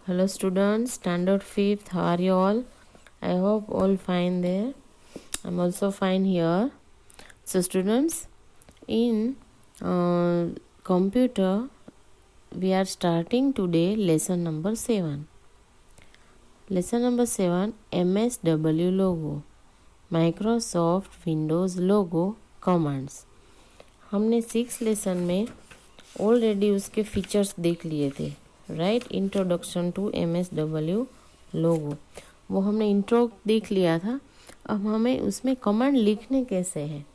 Hello students, standard 5th, how are you all? I hope all fine there. I'm also fine here. So students, in computer, we are starting today lesson number 7. Lesson number 7, MSW logo, Microsoft Windows logo commands. हमने 6 lesson में already उसके features देख लिए थे, right. Introduction to MSW लोगो, वो हमने intro देख लिया था। अब हमें उसमें कमांड लिखने कैसे हैं,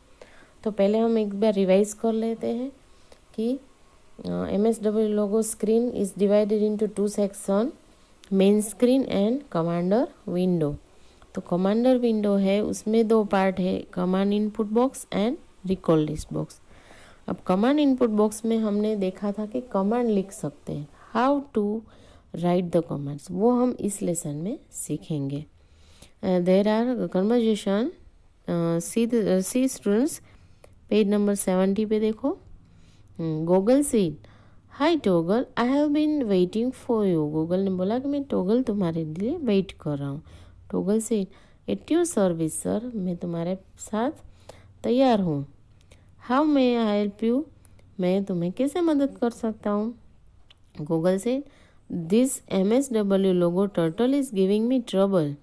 तो पहले हम एक बार रिवाइज कर लेते हैं कि MSW logo screen is divided into 2 section, main screen and commander window. तो कमांडर विंडो है, उसमें 2 पार्ट है, command input box and recall list box. अब कमांड इनपुट बॉक्स में हमने देखा था कि कमांड लिख सकते हैं, how to write the commands, वो हम इस लेसन में सीखेंगे। There are conversation, see students, page number 70 पे देखो। Google said, hi toggle, I have been waiting for you. Google ने बोला कि मैं टोगल तुम्हारे लिए वेट कर रहा हूँ। Toggle seed, at your service sir, मैं तुम्हारे साथ तैयार हूँ। How may I help you, मैं तुम्हें कैसे मदद कर सकता हूँ। गूगल से, this MSW logo turtle is giving me trouble.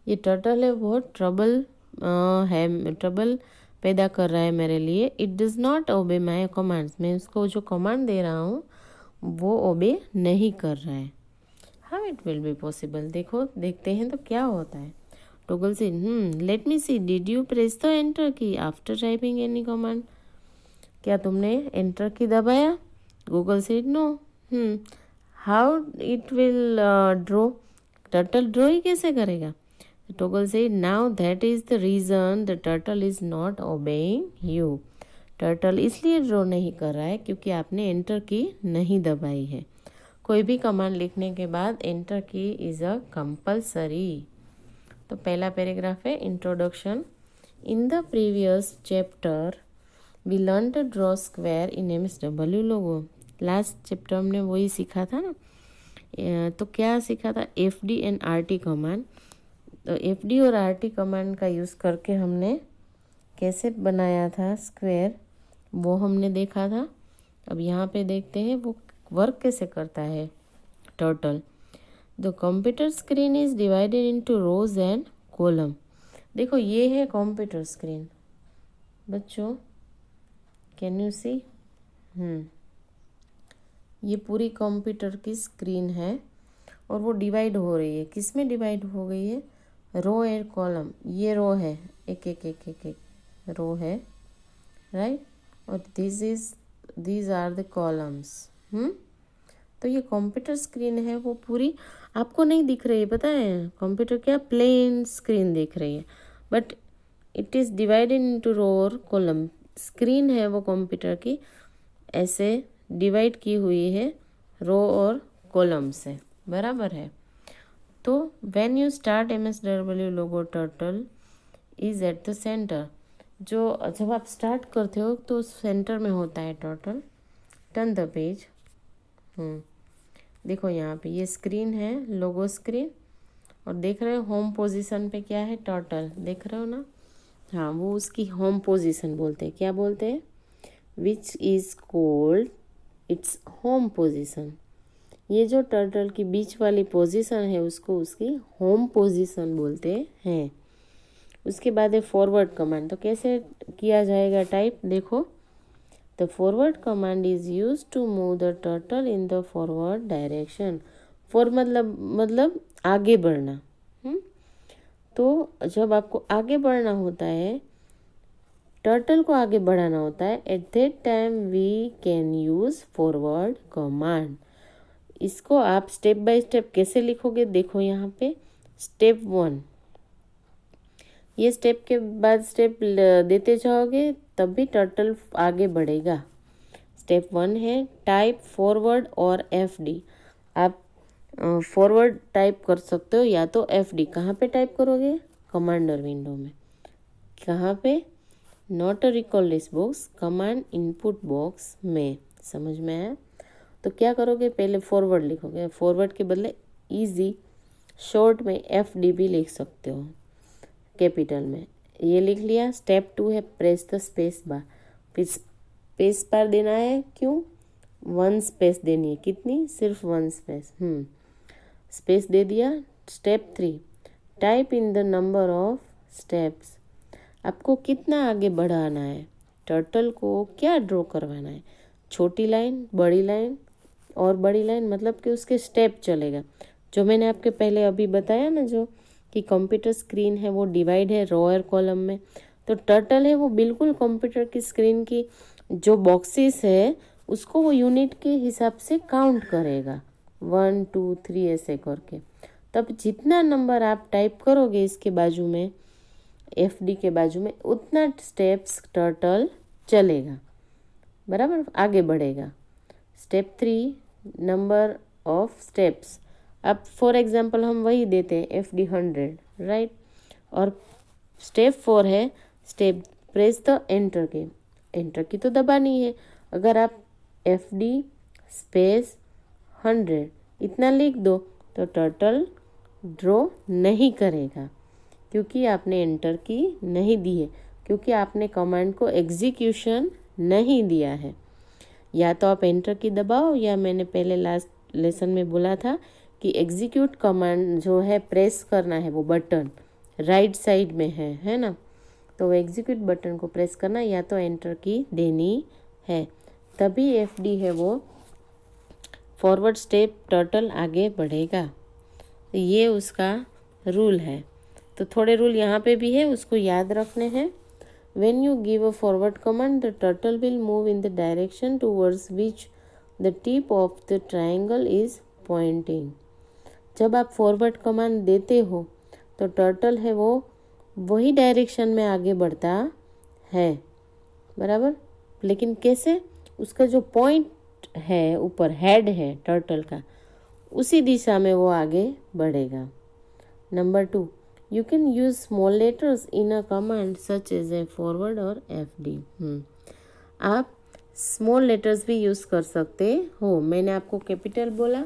ये टर्टल है, बहुत ट्रबल ट्रबल पैदा कर रहा है मेरे लिए। It does not obey my commands, मैं उसको जो कमांड दे रहा हूँ वो ओबे नहीं कर रहा है। How it will be possible, देखो देखते हैं तो क्या होता है। टोगल से, let me see, did you press the enter key after typing any command, क्या तुमने एंटर की दबाया। गूगल से, no. How it will draw, turtle draw ही कैसे करेगा। टोगल से, now that is the reason the turtle is not obeying you. Turtle इसलिए draw नहीं कर रहा है क्योंकि आपने एंटर की नहीं दबाई है। कोई भी कमांड लिखने के बाद एंटर की इज अ कंपल्सरी। तो पहला पैराग्राफ है introduction. In the previous chapter we learn to draw square in MSW logo. Last chapter हमने वही सीखा था ना। तो क्या सीखा था, FD एंड RT कमांड। तो FD और RT कमांड का यूज़ करके हमने कैसे बनाया था स्क्वायर, वो हमने देखा था। अब यहाँ पे देखते हैं वो वर्क कैसे करता है turtle. The computer screen is divided into rose and column. देखो ये है कंप्यूटर स्क्रीन बच्चों, कैन यू सी। ये पूरी कंप्यूटर की स्क्रीन है और वो डिवाइड हो रही है, किस में डिवाइड हो गई है, रो एंड कॉलम। ये रो है, एक एक एक एक एक रो है, राइट, और दीज आर द कॉलम्स। तो ये कंप्यूटर स्क्रीन है, वो पूरी आपको नहीं दिख रही है, पता है कंप्यूटर क्या प्लेन स्क्रीन दिख रही है, but it is divided into row और कॉलम। स्क्रीन है वो कंप्यूटर की ऐसे डिवाइड की हुई है रो और कॉलम से, बराबर है। तो when you start MSW logo turtle is at the centre, जो जब आप स्टार्ट करते हो तो सेंटर में होता है टर्टल। Turn the page. देखो यहाँ पे ये स्क्रीन है, लोगो स्क्रीन, और देख रहे हो होम पोजीशन पे क्या है, टर्टल, देख रहे हो ना। हाँ, वो उसकी होम पोजीशन बोलते हैं, क्या बोलते हैं, which is called its home position. ये जो टर्टल की बीच वाली पोजीशन है उसको उसकी होम पोजीशन बोलते हैं। उसके बाद है फॉरवर्ड कमांड। तो कैसे किया जाएगा टाइप, देखो, the forward command is use to move the turtle in the forward direction. For मतलब आगे बढ़ना। तो जब आपको आगे बढ़ना होता है, टर्टल को आगे बढ़ाना होता है, at that time we can use forward command. इसको आप स्टेप बाय स्टेप कैसे लिखोगे, देखो यहाँ पे स्टेप 1, ये स्टेप के बाद स्टेप देते जाओगे तब भी टर्टल आगे बढ़ेगा। स्टेप 1 है टाइप फॉरवर्ड और FD। आप फॉरवर्ड टाइप कर सकते हो या तो FD। कहाँ पे टाइप करोगे, कमांडर विंडो में। कहाँ पे, not a recall list box, command input box में। समझ में आया। तो क्या करोगे, पहले फॉरवर्ड लिखोगे, फॉरवर्ड के बदले इजी, शॉर्ट में FD भी लिख सकते हो कैपिटल में। ये लिख लिया। स्टेप 2 है प्रेस द स्पेस बार। फिर स्पेस बार देना है, क्यों? 1 स्पेस देनी है। कितनी? सिर्फ 1 स्पेस। स्पेस दे दिया। Step 3 type in the number of steps. आपको कितना आगे बढ़ाना है, टर्टल को क्या ड्रॉ करवाना है, छोटी लाइन, बड़ी लाइन और बड़ी लाइन, मतलब कि उसके स्टेप चलेगा। जो मैंने आपके पहले अभी बताया ना, जो कि कंप्यूटर स्क्रीन है वो डिवाइड है रो और कॉलम में, तो टर्टल है वो बिल्कुल कंप्यूटर की स्क्रीन की जो बॉक्सेस है उसको वो यूनिट के हिसाब से काउंट करेगा, 1 2 3 ऐसे करके। तब जितना नंबर आप टाइप करोगे इसके बाजू में, FD के बाजू में, उतना स्टेप्स टर्टल चलेगा, बराबर, आगे बढ़ेगा। Step 3 number of steps. अब फॉर एग्जांपल हम वही देते हैं FD 100, राइट। और स्टेप 4 है स्टेप प्रेस द एंटर की। एंटर की तो दबानी है। अगर आप FD स्पेस 100 इतना लिख दो तो टर्टल ड्रॉ नहीं करेगा, क्योंकि आपने एंटर की नहीं दी है, क्योंकि आपने कमांड को एग्जीक्यूशन नहीं दिया है। या तो आप एंटर की दबाओ, या मैंने पहले लास्ट लेसन में बोला था कि एग्जीक्यूट कमांड जो है प्रेस करना है, वो बटन राइट साइड में है ना, तो वो एग्जीक्यूट बटन को प्रेस करना, या तो एंटर की देनी है, तभी FD है वो फॉरवर्ड स्टेप टर्टल आगे बढ़ेगा। तो ये उसका रूल है। तो थोड़े रूल यहाँ पे भी है, उसको याद रखने हैं। When you give a forward command, the turtle will move in the direction towards which the tip of the triangle is pointing. जब आप फॉरवर्ड कमांड देते हो तो टर्टल है वो वही डायरेक्शन में आगे बढ़ता है, बराबर। लेकिन कैसे? उसका जो पॉइंट है ऊपर, हेड है टर्टल का, उसी दिशा में वो आगे बढ़ेगा। Number 2, you can use small letters in a command such as a forward और FD। आप स्मॉल लेटर्स भी यूज़ कर सकते हो। मैंने आपको कैपिटल बोला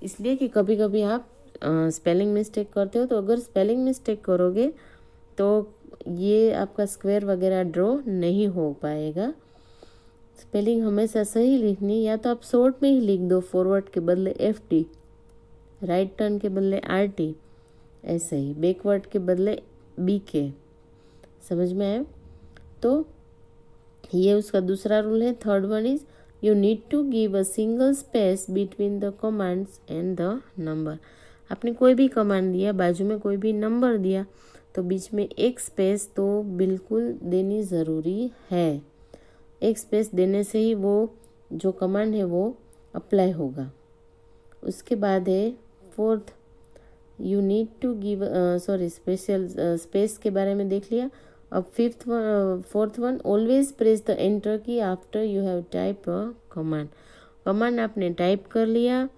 इसलिए कि कभी कभी आप स्पेलिंग मिस्टेक करते हो, तो अगर स्पेलिंग मिस्टेक करोगे तो ये आपका स्क्वायर वगैरह ड्रॉ नहीं हो पाएगा। स्पेलिंग हमेशा सही लिखनी। या तो आप शॉर्ट में ही लिख दो, फॉरवर्ड के बदले FD, राइट टर्न के बदले RT, ऐसे ही बैकवर्ड के बदले BK। समझ में आया? तो ये उसका दूसरा रूल है। Third one is you need to give a single space between the commands and the number. आपने कोई भी कमांड दिया, बाजू में कोई भी नंबर दिया, तो बीच में एक स्पेस तो बिल्कुल देनी ज़रूरी है। एक स्पेस देने से ही वो जो कमांड है वो अप्लाई होगा। उसके बाद है fourth, you need to give special space के बारे में देख लिया। अब fourth one, always press the enter key after you have type a command. Command आपने टाइप कर लिया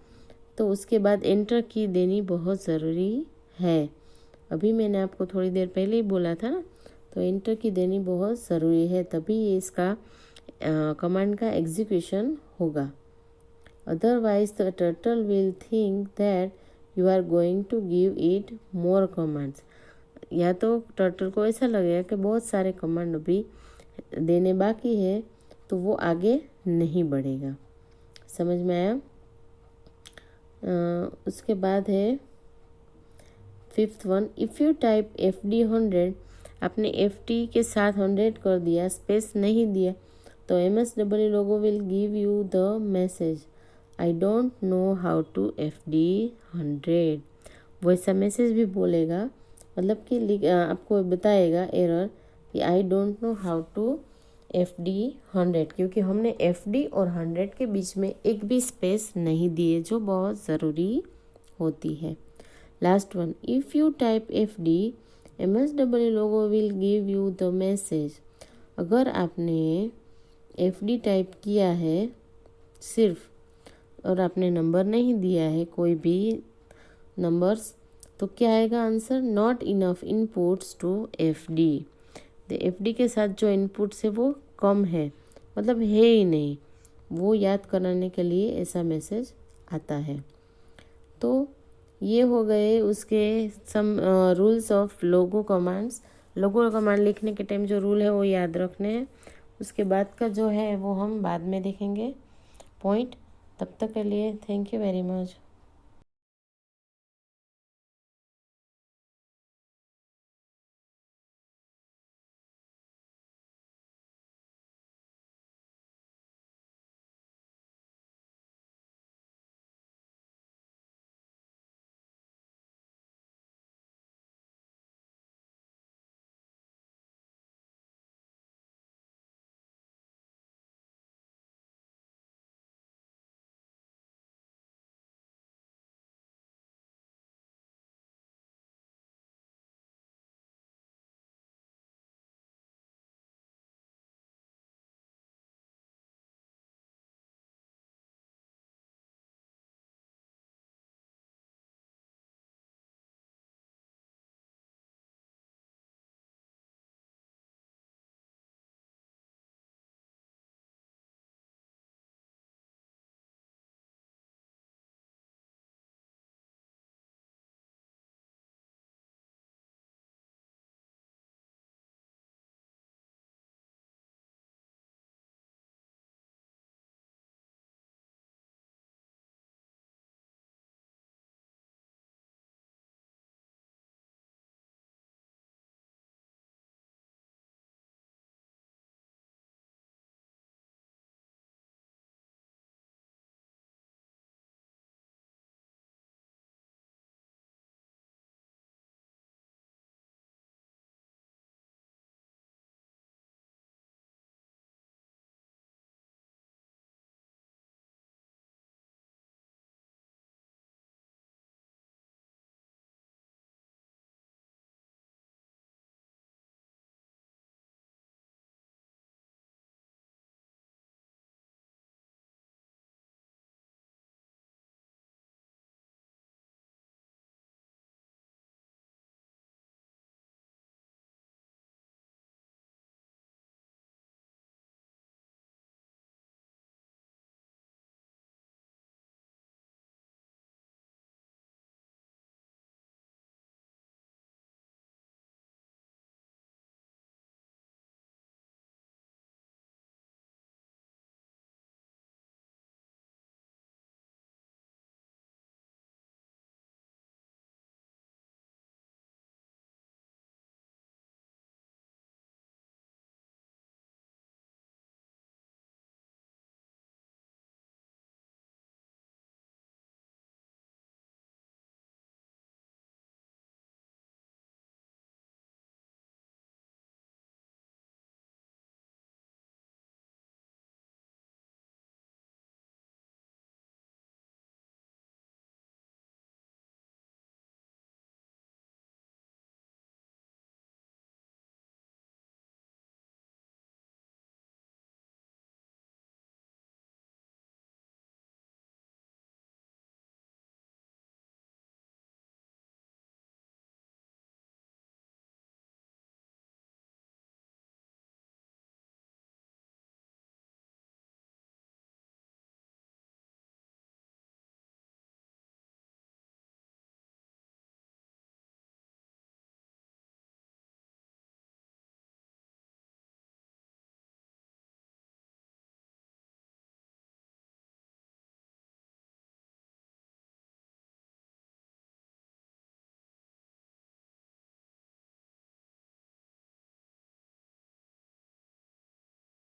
तो उसके बाद एंटर की देनी बहुत ज़रूरी है। अभी मैंने आपको थोड़ी देर पहले ही बोला था ना, तो एंटर की देनी बहुत ज़रूरी है, तभी ये इसका कमांड का एग्जीक्यूशन होगा। Otherwise the turtle will think that you are going to give it more commands. या तो टर्टल को ऐसा लगेगा कि बहुत सारे कमांड अभी देने बाकी है, तो वो आगे नहीं बढ़ेगा। समझ में आया? उसके बाद है fifth one, if you type FD 100, आपने FD के साथ 100 कर दिया, स्पेस नहीं दिया, तो MSW logo will give you the message I don't know how to FD 100। वैसा मैसेज भी बोलेगा, मतलब कि आपको बताएगा एरर कि I don't know how to FD 100, क्योंकि हमने FD और 100 के बीच में एक भी स्पेस नहीं दिए, जो बहुत ज़रूरी होती है। Last one, if you type FD, MSW logo will give you the message. अगर आपने FD टाइप किया है सिर्फ, और आपने नंबर नहीं दिया है कोई भी नंबर्स, तो क्या आएगा answer? Not enough inputs to FD। तो FD के साथ जो इनपुट्स है वो कम है, मतलब है ही नहीं, वो याद कराने के लिए ऐसा मैसेज आता है। तो ये हो गए उसके some rules of logo commands. Logo command लिखने के टाइम जो रूल है वो याद रखने हैं। उसके बाद का जो है वो हम बाद में देखेंगे पॉइंट। तब तक के लिए थैंक यू वेरी मच।